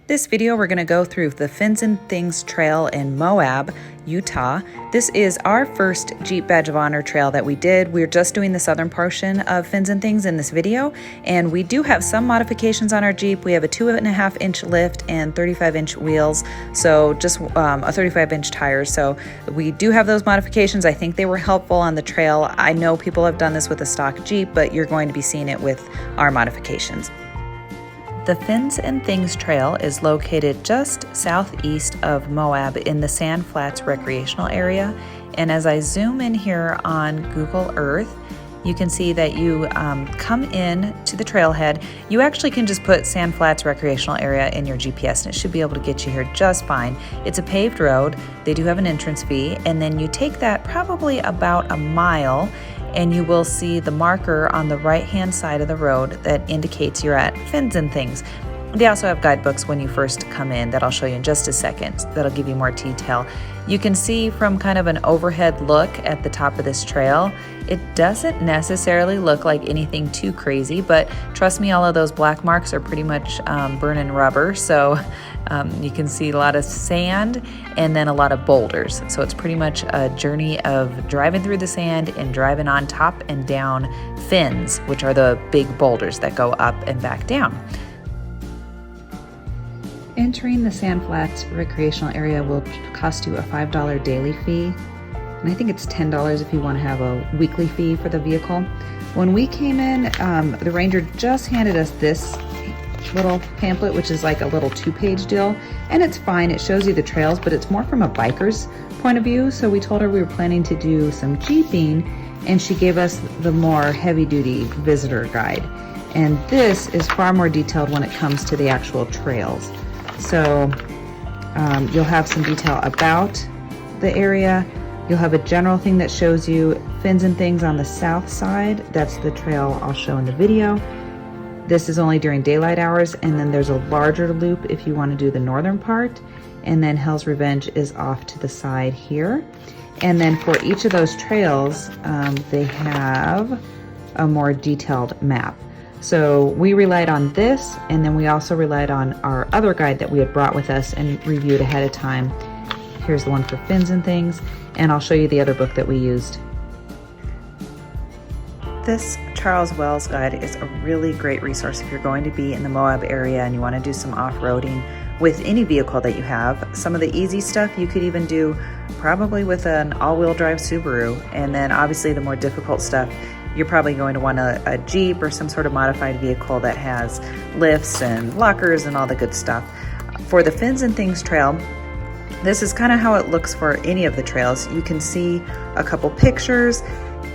This video, we're going to go through the Fins and Things Trail in Moab, Utah. This is our first Jeep Badge of Honor trail that we did. We're just doing the southern portion of Fins and Things in this video, and we do have some modifications on our Jeep. We have a 2.5-inch lift and 35-inch wheels, so just a 35-inch tires. So we do have those modifications. I think they were helpful on the trail. I know people have done this with a stock Jeep, but you're going to be seeing it with our modifications. The Fins and Things Trail is located just southeast of Moab in the Sand Flats recreational area. And as I zoom in here on Google Earth, you can see that you come in to the trailhead. You actually can just put Sand Flats recreational area in your GPS and it should be able to get you here just fine. It's a paved road. They do have an entrance fee, and then you take that probably about a mile and you will see the marker on the right-hand side of the road that indicates you're at Fins and Things. They also have guidebooks when you first come in that I'll show you in just a second. That'll give you more detail. You can see from kind of an overhead look at the top of this trail, it doesn't necessarily look like anything too crazy, but trust me, all of those black marks are pretty much burning rubber. So you can see a lot of sand and then a lot of boulders. So it's pretty much a journey of driving through the sand and driving on top and down fins, which are the big boulders that go up and back down. Entering the Sand Flats recreational area will cost you a $5 daily fee, and I think it's $10 if you want to have a weekly fee for the vehicle. When we came in, the ranger just handed us this little pamphlet, which is like a little 2-page deal, and it's fine. It shows you the trails, but it's more from a biker's point of view. So we told her we were planning to do some jeeping, and she gave us the more heavy-duty visitor guide. And this is far more detailed when it comes to the actual trails. So you'll have some detail about the area. You'll have a general thing that shows you Fins and Things on the south side. That's the trail I'll show in the video. This is only during daylight hours, and then there's a larger loop if you want to do the northern part. And then Hell's Revenge is off to the side here. And then for each of those trails, they have a more detailed map. So we relied on this, and then we also relied on our other guide that we had brought with us and reviewed ahead of time. Here's the one for Fins and Things, and I'll show you the other book that we used. This Charles Wells guide is a really great resource if you're going to be in the Moab area and you want to do some off-roading with any vehicle that you have. Some of the easy stuff you could even do probably with an all-wheel drive Subaru, and then obviously the more difficult stuff you're probably going to want a Jeep or some sort of modified vehicle that has lifts and lockers and all the good stuff. For the Fins and Things Trail, this is kind of how it looks for any of the trails. You can see a couple pictures.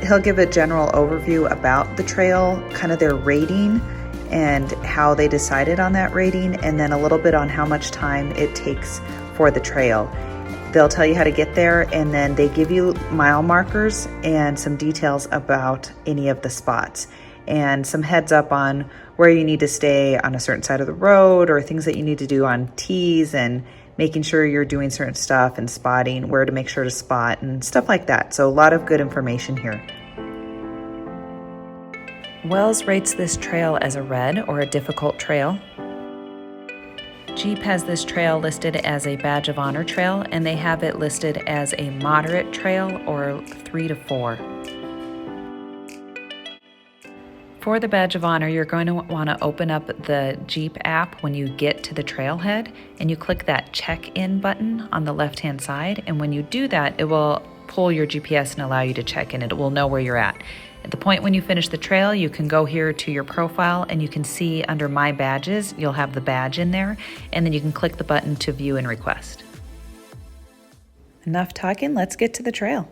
He'll give a general overview about the trail, kind of their rating and how they decided on that rating, and then a little bit on how much time it takes for the trail. They'll tell you how to get there, and then they give you mile markers and some details about any of the spots and some heads up on where you need to stay on a certain side of the road or things that you need to do on tees and making sure you're doing certain stuff and spotting where to make sure to spot and stuff like that. So a lot of good information here. Wells rates this trail as a red or a difficult trail. Jeep has this trail listed as a Badge of Honor trail, and they have it listed as a moderate trail or 3 to 4. For the Badge of Honor, you're going to want to open up the Jeep app when you get to the trailhead, and you click that check-in button on the left-hand side, and when you do that, it will pull your GPS and allow you to check in. It will know where you're at. At the point when you finish the trail, you can go here to your profile and you can see under My Badges, you'll have the badge in there, and then you can click the button to view and request. Enough talking, let's get to the trail.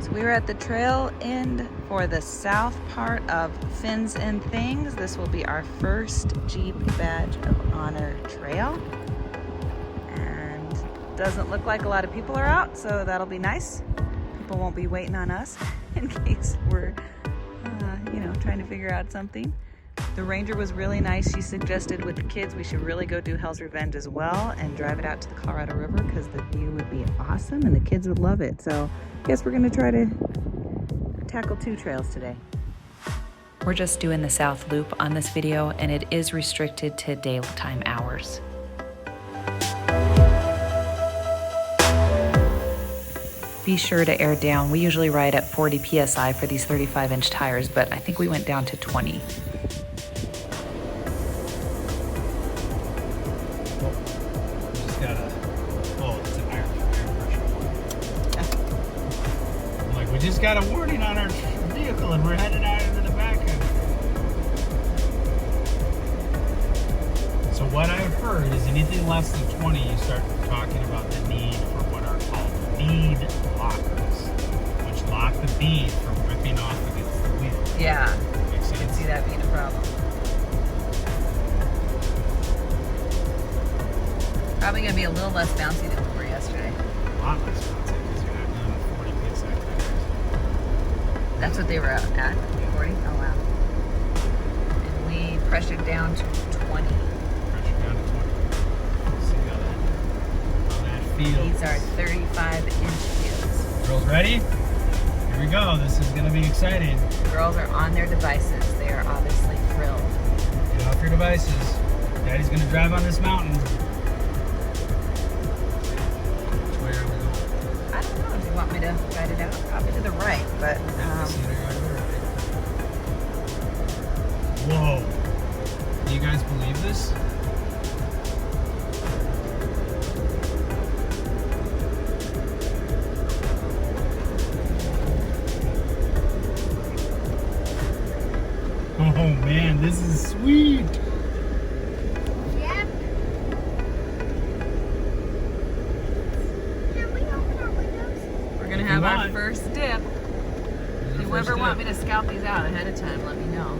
So we were at the trail end for the south part of Fins and Things. This will be our first Jeep Badge of Honor trail. And doesn't look like a lot of people are out, so that'll be nice. People won't be waiting on us in case we're, trying to figure out something. The ranger was really nice. She suggested with the kids we should really go do Hell's Revenge as well and drive it out to the Colorado River because the view would be awesome and the kids would love it. So I guess we're going to try to tackle 2 trails today. We're just doing the south loop on this video, and it is restricted to daytime hours. Be sure to air down. We usually ride at 40 PSI for these 35-inch tires, but I think we went down to 20. We just got a warning on our vehicle and we're headed out into the back end. So what I've heard is anything less than 20, you start talking about the need for what are called bead lockers, which lock the bead from ripping off against the wheel. Yeah, Makes sense? I can see that being a problem. Probably gonna be a little less bouncy than we were yesterday. A lot less bouncy because you're not doing the 40 PSI tires. That's what they were at, 40? Oh wow. And we pressured down to 20. Pressure down to 20. See how that feels. These are 35-inch wheels. Girls ready? Here we go. This is going to be exciting. Girls are on their devices. They are obviously thrilled. Get off your devices. Daddy's going to drive on this mountain. Which way are we going? I don't know if you want me to guide it out. Probably to the right, but whoa. Do you guys believe this? Oh man, this is sweet. Yep. Can we open our windows? we're gonna have our first dip. If you ever want me to scout these out ahead of time, let me know.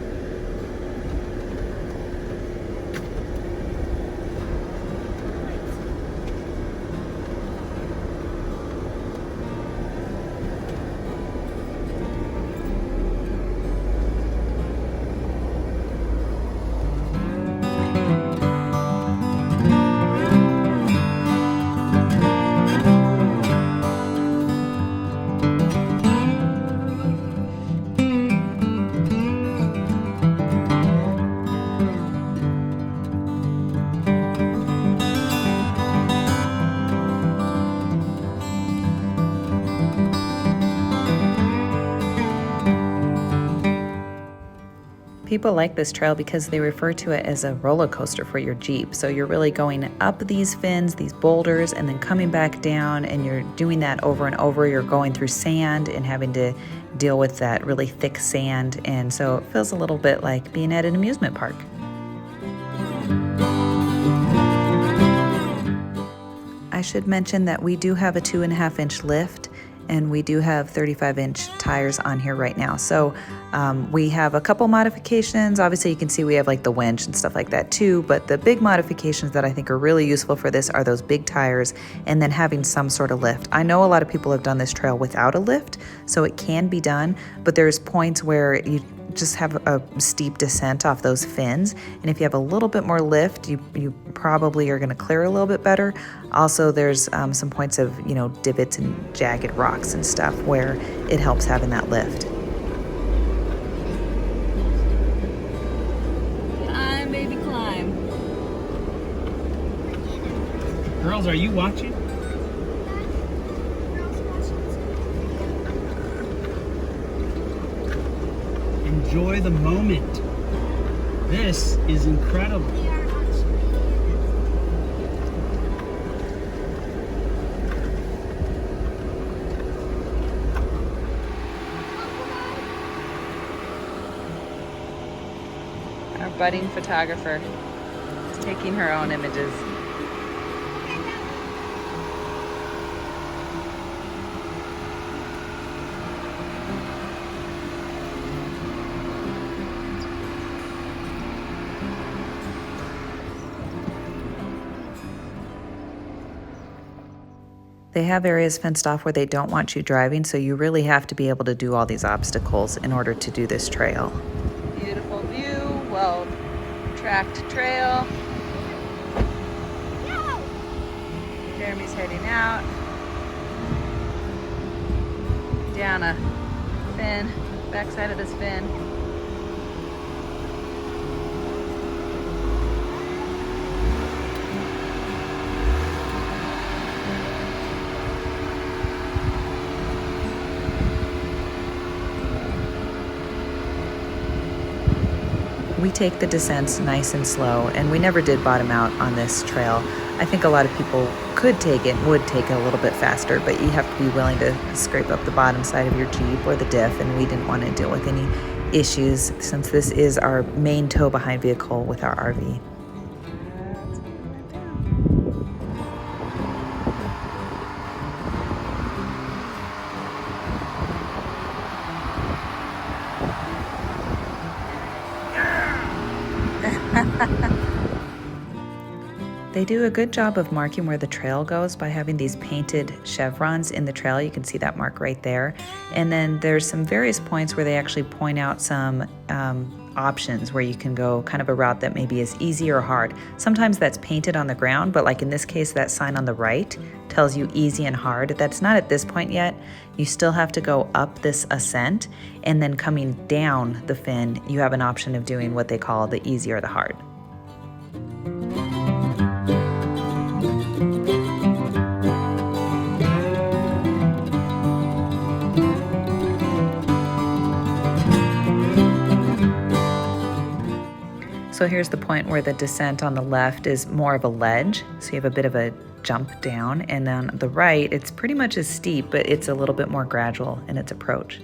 People like this trail because they refer to it as a roller coaster for your Jeep. So you're really going up these fins, these boulders, and then coming back down, and you're doing that over and over. You're going through sand and having to deal with that really thick sand. And so it feels a little bit like being at an amusement park. I should mention that we do have a 2.5-inch lift, and we do have 35-inch tires on here right now. So we have a couple modifications. Obviously you can see we have like the winch and stuff like that too, but the big modifications that I think are really useful for this are those big tires and then having some sort of lift. I know a lot of people have done this trail without a lift, so it can be done, but there's points where you just have a steep descent off those fins, and if you have a little bit more lift, you probably are going to clear a little bit better. Also, there's some points of, you know, divots and jagged rocks and stuff where it helps having that lift. Climb, baby, climb. Girls, are you watching? Enjoy the moment. This is incredible. Our budding photographer is taking her own images. They have areas fenced off where they don't want you driving, so you really have to be able to do all these obstacles in order to do this trail. Beautiful view, well-tracked trail. Jeremy's heading out. Down a fin, backside of this fin. We take the descents nice and slow, and we never did bottom out on this trail. I think a lot of people could take it, would take it a little bit faster, but you have to be willing to scrape up the bottom side of your Jeep or the diff, and we didn't want to deal with any issues since this is our main tow behind vehicle with our RV. They do a good job of marking where the trail goes by having these painted chevrons in the trail. You can see that mark right there. And then there's some various points where they actually point out some options where you can go kind of a route that maybe is easy or hard. Sometimes that's painted on the ground, but like in this case, that sign on the right tells you easy and hard. That's not at this point yet. You still have to go up this ascent, and then coming down the fin, you have an option of doing what they call the easy or the hard. So here's the point where the descent on the left is more of a ledge, so you have a bit of a jump down, and then on the right, it's pretty much as steep, but it's a little bit more gradual in its approach.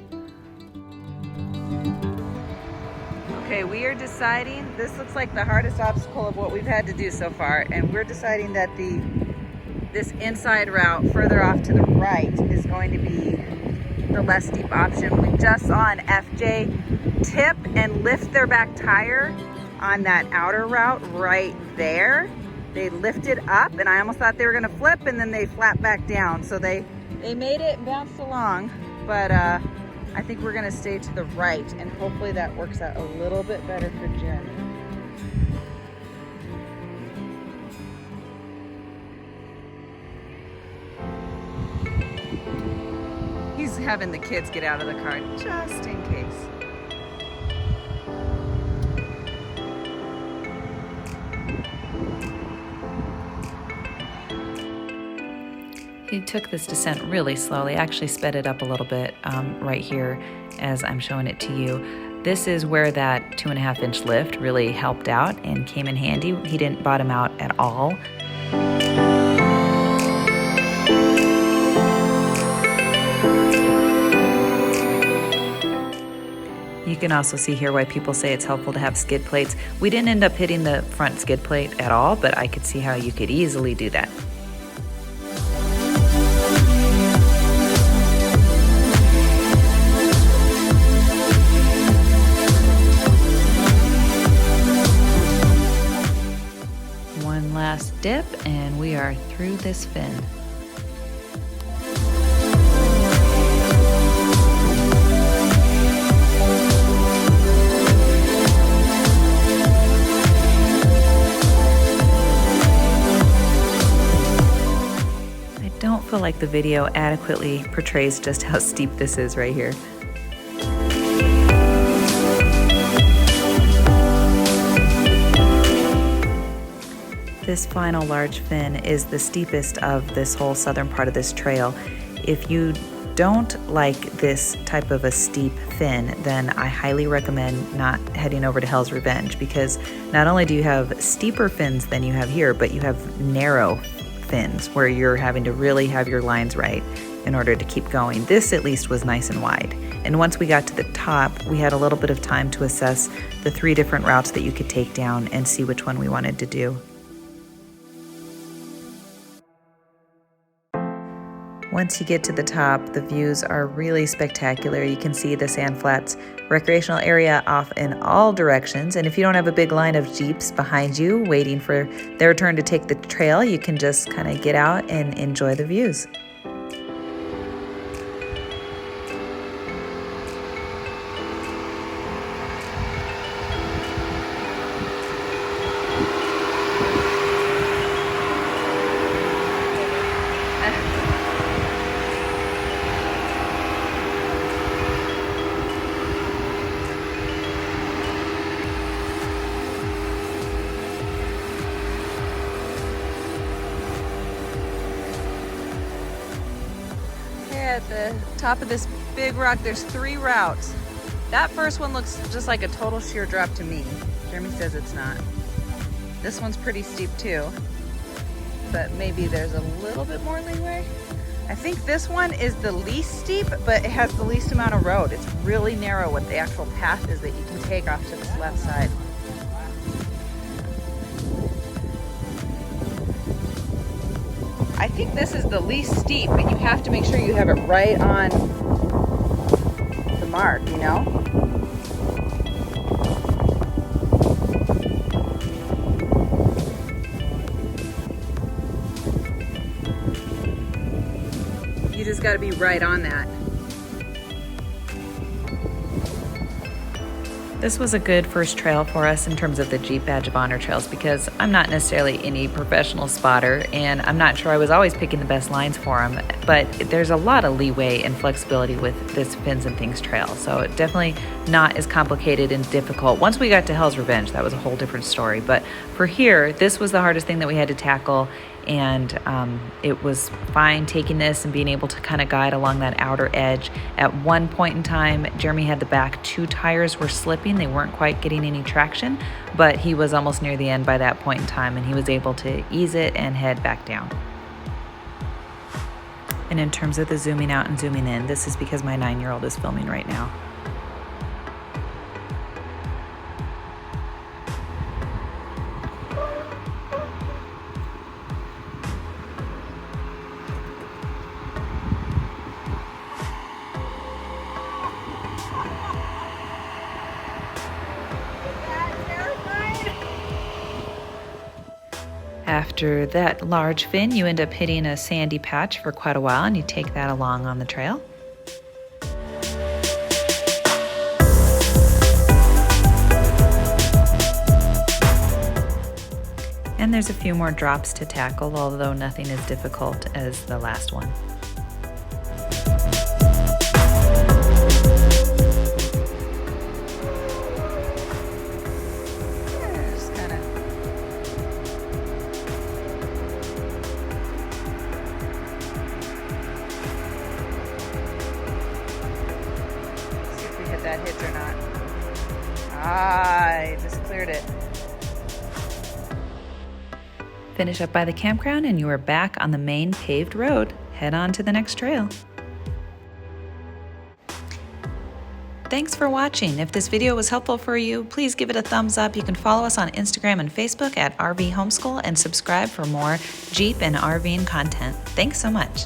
Okay, we are deciding, this looks like the hardest obstacle of what we've had to do so far, and we're deciding that this inside route further off to the right is going to be the less steep option. We just saw an FJ tip and lift their back tire on that outer route right there. They lifted up, and I almost thought they were gonna flip, and then they flapped back down. So they made it and bounced along, but I think we're gonna stay to the right, and hopefully that works out a little bit better for Jeremy. He's having the kids get out of the car just in case. He took this descent really slowly. I actually sped it up a little bit right here as I'm showing it to you. This is where that 2.5-inch lift really helped out and came in handy. He didn't bottom out at all. You can also see here why people say it's helpful to have skid plates. We didn't end up hitting the front skid plate at all, but I could see how you could easily do that. One last dip, and we are through this fin. I don't feel like the video adequately portrays just how steep this is right here. This final large fin is the steepest of this whole southern part of this trail. If you don't like this type of a steep fin, then I highly recommend not heading over to Hell's Revenge, because not only do you have steeper fins than you have here, but you have narrow fins where you're having to really have your lines right in order to keep going. This at least was nice and wide. And once we got to the top, we had a little bit of time to assess the 3 different routes that you could take down and see which one we wanted to do. Once you get to the top, the views are really spectacular. You can see the Sand Flats recreational area off in all directions. And if you don't have a big line of Jeeps behind you waiting for their turn to take the trail, you can just kind of get out and enjoy the views. At the top of this big rock, there's 3 routes. That first one looks just like a total sheer drop to me. Jeremy says it's not. This one's pretty steep too, but maybe there's a little bit more leeway. I think this one is the least steep, but it has the least amount of road. It's really narrow what the actual path is that you can take off to this left side. I think this is the least steep, but you have to make sure you have it right on the mark, you know? You just got to be right on that. This was a good first trail for us in terms of the Jeep Badge of Honor trails because I'm not necessarily any professional spotter and I'm not sure I was always picking the best lines for them, but there's a lot of leeway and flexibility with this Fins and Things trail, so definitely not as complicated and difficult. Once we got to Hell's Revenge, that was a whole different story, but for here, this was the hardest thing that we had to tackle, and it was fine taking this and being able to kind of guide along that outer edge. At one point in time, Jeremy had the back 2 tires were slipping. They weren't quite getting any traction, but he was almost near the end by that point in time, and he was able to ease it and head back down. And in terms of the zooming out and zooming in, this is because my 9-year-old is filming right now. After that large fin, you end up hitting a sandy patch for quite a while, and you take that along on the trail. And there's a few more drops to tackle, although nothing as difficult as the last one. That hits or not. I just cleared it. Finish up by the campground and you are back on the main paved road. Head on to the next trail. Thanks for watching. If this video was helpful for you, please give it a thumbs up. You can follow us on Instagram and Facebook at RV Homeschool and subscribe for more Jeep and RVing content. Thanks so much.